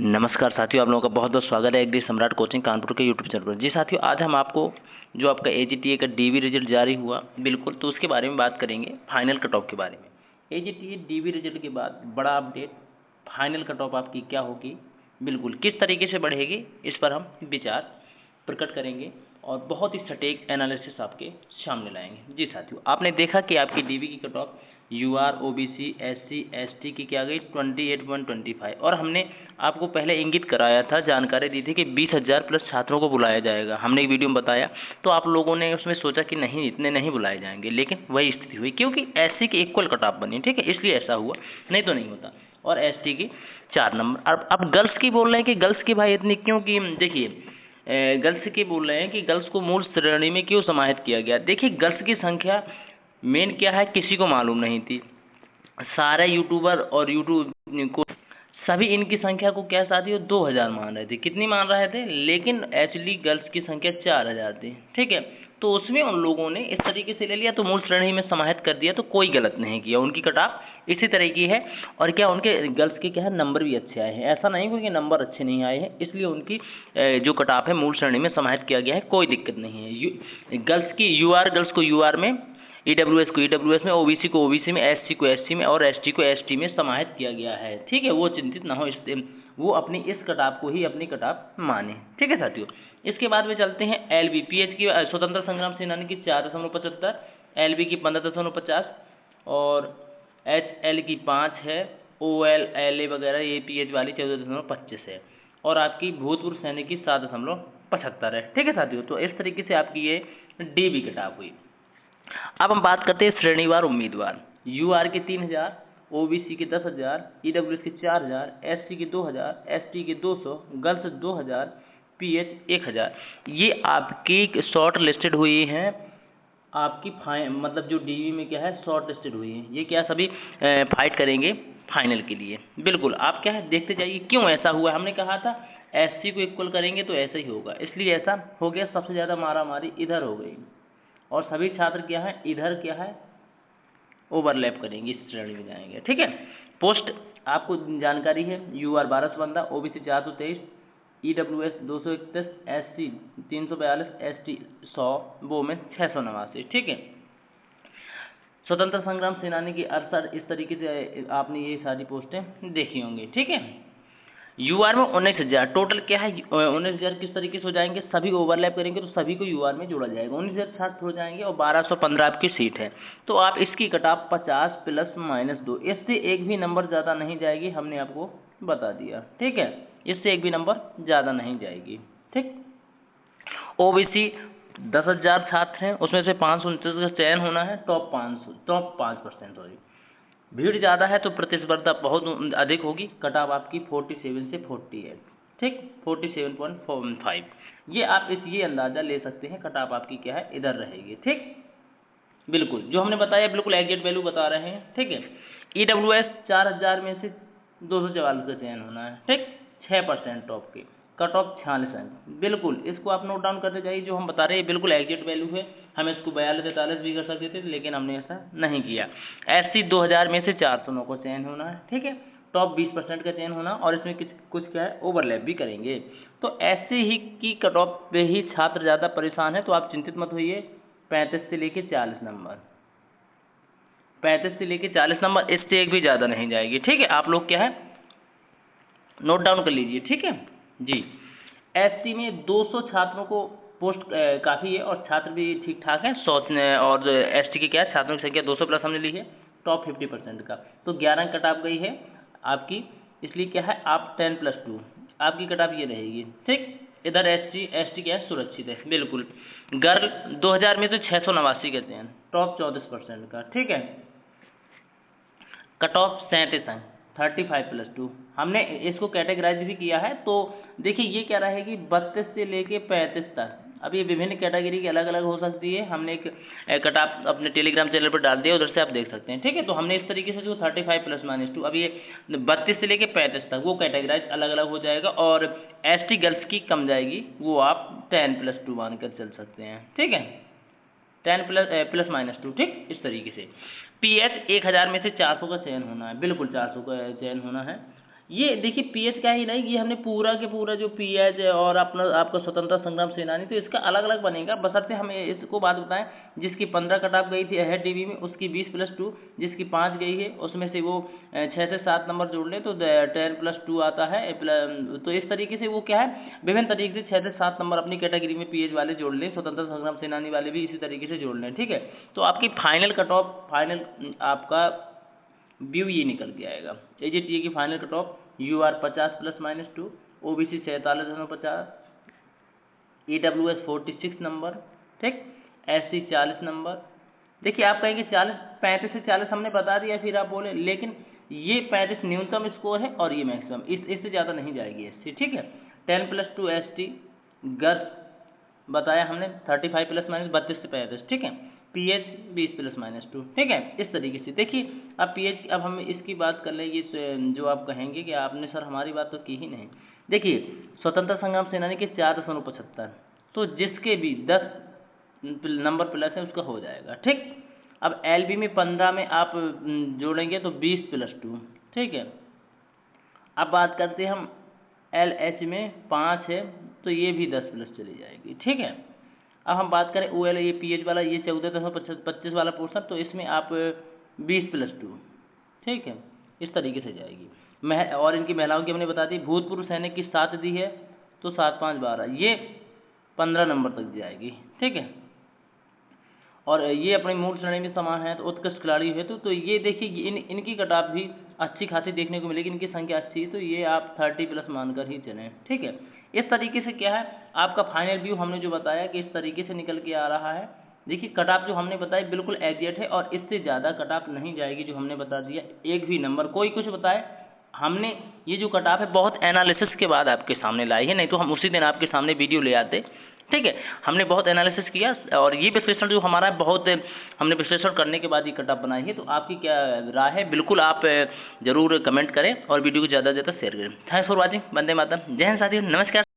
नमस्कार साथियों, आप लोगों का बहुत बहुत स्वागत है एग्री सम्राट कोचिंग कानपुर के यूट्यूब चैनल पर। जी साथियों, आज हम आपको जो आपका एजीटीए का डीवी रिजल्ट जारी हुआ बिल्कुल, तो उसके बारे में बात करेंगे, फाइनल कट ऑफ के बारे में। एजीटीए डीवी रिजल्ट के बाद बड़ा अपडेट, फाइनल कट ऑफ आपकी क्या होगी, बिल्कुल किस तरीके से बढ़ेगी, इस पर हम विचार प्रकट करेंगे और बहुत ही सटीक एनालिसिस आपके सामने लाएंगे। जी साथियों, आपने देखा कि आपकी डीवी की cut off UR, OBC, SC, ST की क्या गई 28.25, और हमने आपको पहले इंगित कराया था, जानकारी दी थी कि 20,000 प्लस छात्रों को बुलाया जाएगा। हमने एक वीडियो में बताया, तो आप लोगों ने उसमें सोचा कि नहीं, इतने नहीं बुलाए जाएंगे, लेकिन वही स्थिति हुई क्योंकि एससी की इक्वल कट ऑफ बनी, ठीक है, इसलिए ऐसा हुआ, नहीं तो नहीं होता। और एसटी की 4 नंबर। अब गर्ल्स की बोल रहे हैं कि गर्ल्स की भाई इतनी क्यों की, देखिए गर्ल्स की बोल रहे हैं कि गर्ल्स को मूल श्रेणी में क्यों समाहित किया गया। देखिए गर्ल्स की संख्या मेन क्या है, किसी को मालूम नहीं थी। सारे यूट्यूबर और यूट्यूब को सभी इनकी संख्या को क्या साथियों 2000 मान रहे थे, कितनी मान रहे थे, लेकिन एक्चुअली गर्ल्स की संख्या 4000 थी, ठीक है। तो उसमें उन लोगों ने इस तरीके से ले लिया, तो मूल श्रेणी में समाहित कर दिया, तो कोई गलत नहीं किया। उनकी कटाव इसी तरह की है, और क्या उनके गर्ल्स के क्या है नंबर भी अच्छे आए हैं, ऐसा नहीं क्योंकि नंबर अच्छे नहीं आए हैं इसलिए उनकी जो कटाव है मूल श्रेणी में समाहित किया गया है, कोई दिक्कत नहीं है। गर्ल्स की यूआर, गर्ल्स को यूआर में, ईडब्ल्यूएस को ईडब्ल्यूएस में, ओबीसी को ओबीसी में, एससी को एससी में और एसटी को एसटी में समाहित किया गया है, ठीक है। वो चिंतित ना हो, वो अपनी इस कटाव को ही अपनी कटाव माने, ठीक है साथियों। इसके बाद में चलते हैं एलबी, पीएच की स्वतंत्र संग्राम सेनानी की 4.75, एलबी की 15.50 और एचएल की 5 है, ओएल एलए वगैरह ये पीएच वाली 14.25 है, और आपकी भूतपूर्व सैनिक की 7.75 है, ठीक है साथियों। तो इस तरीके से आपकी ये डीबी कटाव हुई। अब हम बात करते हैं श्रेणीवार उम्मीदवार। यूआर के 3000, ओबीसी के 10,000, ईडब्ल्यूएस के 4000, एसटी के 2000, एसटी के 200, गर्ल्स 2000, पीएच 1000। ये आपकी शॉर्ट लिस्टेड हुई हैं, आपकी मतलब जो डीवी में क्या है शॉर्ट लिस्टेड हुई है, ये क्या सभी फाइट करेंगे फाइनल के लिए। बिल्कुल आप क्या है देखते जाइए क्यों ऐसा हुआ। हमने कहा था एससी को इक्वल करेंगे तो ऐसा ही होगा, इसलिए ऐसा हो गया। सबसे ज़्यादा मारामारी इधर हो गई, और सभी छात्र क्या है इधर क्या है ओवरलैप करेंगे, इस श्रेणी में जाएंगे, ठीक है। पोस्ट आपको जानकारी है, UR 1215, OBC 423, EWS 231, SC 342, ST 100, women 689, ठीक है। स्वतंत्र संग्राम सेनानी की 68, इस तरीके से आपने ये सारी पोस्टें देखी होंगी, ठीक है। यूआर में 19,000 टोटल क्या है, 19,000 किस तरीके से हो जाएंगे, सभी ओवरलैप करेंगे तो सभी को यूआर में जोड़ा जाएगा, 19,000 छात्र हो जाएंगे और 1215 आपकी सीट है। तो आप इसकी कटाव 50 प्लस माइनस 2, इससे एक भी नंबर ज़्यादा नहीं जाएगी, हमने आपको बता दिया, ठीक है। इससे एक भी नंबर ज़्यादा नहीं जाएगी, ठीक। ओबीसी 10,000 छात्र हैं, उसमें से 529 का चयन होना है, टॉप 5%, सॉरी। भीड़ ज़्यादा है तो प्रतिस्पर्धा बहुत अधिक होगी, कटाव आपकी 47 से 48, ठीक, 47.5। ये आप ये अंदाज़ा ले सकते हैं, कटाव आपकी क्या है इधर रहेगी, ठीक। बिल्कुल जो हमने बताया बिल्कुल एग्जैक्ट वैल्यू बता रहे हैं, ठीक है। ईडब्ल्यूएस 4000 में से 244 का चयन होना है, ठीक, 6% टॉप की, कट ऑफ 46 अंक, बिल्कुल इसको आप नोट डाउन करते जाइए, जो हम बता रहे हैं बिल्कुल एग्जैक्ट वैल्यू है। हम इसको 42-43 भी कर सकते थे, लेकिन हमने ऐसा नहीं किया। एससी 2000 में से 409 को चयन होना है, ठीक है, टॉप 20% का चयन होना, और इसमें कुछ क्या है ओवरलैप भी करेंगे। तो ऐसे ही की कट ऑफ पे ही छात्र ज़्यादा परेशान है, तो आप चिंतित मत होइए। 35 से लेके 40 नंबर, 35 से लेके 40 नंबर, इससे एक भी ज़्यादा नहीं जाएगी, ठीक है। आप लोग क्या है नोट डाउन कर लीजिए, ठीक है जी। एसटी में 200 छात्रों को पोस्ट काफ़ी है, और छात्र भी ठीक ठाक हैं 100, और एसटी की क्या है छात्रों की संख्या 200 प्लस हमने ली है, टॉप 50% का, तो 11 कटाव गई है आपकी, इसलिए क्या है आप 10+2 आपकी कटाव ये रहेगी, ठीक। इधर एसटी क्या है सुरक्षित है, बिल्कुल। गर्ल 2000 में तो 689 के चयन, टॉप 34% का, ठीक है। कट ऑफ 37 है, 35+2, हमने इसको कैटेगराइज भी किया है। तो देखिए ये क्या रहेगी 32 से लेके 35 तक। अब ये विभिन्न कैटेगरी की अलग अलग हो सकती है, हमने एक कट ऑफ अपने टेलीग्राम चैनल पर डाल दिया, उधर से आप देख सकते हैं, ठीक है। तो हमने इस तरीके से जो 35+-2, अब ये 32 से लेके 35 तक वो कैटेगराइज अलग अलग हो जाएगा, और एसटी गर्ल्स की कम जाएगी, वो आप 10+2 मानकर चल सकते हैं, ठीक है, 10++-2, ठीक, इस तरीके से। पीएच 1000 में से 400 का चयन होना है, बिल्कुल 400 का चयन होना है। ये देखिए पीएच का ही नहीं, ये हमने पूरा के पूरा जो पीएच और अपना आपका स्वतंत्रता संग्राम सेनानी, तो इसका अलग अलग बनेगा। बशर्ते हमें इसको बात बताएं, जिसकी 15 कट ऑफ गई थी अहेड डीबी में, उसकी 20+2, जिसकी 5 गई है उसमें से वो 6 से 7 नंबर जोड़ लें तो 10+2 आता है। तो इस तरीके से वो क्या है, विभिन्न तरीके से 6 से 7 नंबर अपनी कैटेगरी में पीएच वाले जोड़ लें, स्वतंत्रता संग्राम सेनानी वाले भी इसी तरीके से जोड़ लें, ठीक है। तो आपकी फाइनल कट ऑफ, फाइनल आपका व्यू ये निकल के आएगा। एजीटीए की final cut off UR 50 ±2, OBC 47.50, EWS 46 नंबर, ठीक, एससी 40 नंबर। देखिए आप कहेंगे 40, 35 से 40 हमने बता दिया, फिर आप बोले लेकिन ये 35 न्यूनतम स्कोर है और ये मैक्सिमम, इससे ज़्यादा नहीं जाएगी एससी, ठीक है। 10+2 एसटी, गर्ल्स बताया हमने 35 ± 32 से 35, ठीक है। पीएच 20 ± 2, ठीक है। इस तरीके से देखिए अब पीएच, अब हम इसकी बात कर ले, ये जो आप कहेंगे कि आपने सर हमारी बात तो की ही नहीं। देखिए स्वतंत्रता संग्राम सेनानी के 4.75, तो जिसके भी 10 नंबर प्लस है उसका हो जाएगा, ठीक। अब एलबी में 15 में आप जोड़ेंगे तो 20+2, ठीक है। अब बात करते हैं हम एलएच में 5 है तो ये भी 10+ चली जाएगी, ठीक है। अब हम बात करें ओएल, ये पीएच वाला, ये 14.25 वाला पोर्शन, तो इसमें आप 20+2, ठीक है, इस तरीके से जाएगी। और इनकी महिलाओं की हमने बता दी, भूतपूर्व सैनिक की 7 दी है तो 7, 5, 12, ये 15 नंबर तक जाएगी, ठीक है। और ये अपनी मूल श्रेणी में समान है तो उत्कृष्ट खिलाड़ी है तो ये देखिए इनकी कटाप भी अच्छी खासी देखने को मिलेगी, इनकी संख्या अच्छी है तो ये आप 30+ मानकर ही चलें, ठीक है। इस तरीके से क्या है आपका फाइनल व्यू हमने जो बताया कि इस तरीके से निकल के आ रहा है। देखिए कटाप जो हमने बताया बिल्कुल एग्जैक्ट है और इससे ज़्यादा कटाप नहीं जाएगी, जो हमने बता दिया। एक भी नंबर कोई कुछ बताए, हमने ये जो कटाप है बहुत एनालिसिस के बाद आपके सामने लाई है, नहीं तो हम उसी दिन आपके सामने वीडियो ले आते, ठीक है। हमने बहुत एनालिसिस किया और ये विश्लेषण जो हमारा है बहुत हमने विश्लेषण करने के बाद ये कटऑफ बनाई है। तो आपकी क्या राय है, बिल्कुल आप जरूर कमेंट करें और वीडियो को ज़्यादा से ज़्यादा शेयर करें। Thanks for watching. वंदे मातरम। जय हिंद साथियों, नमस्कार।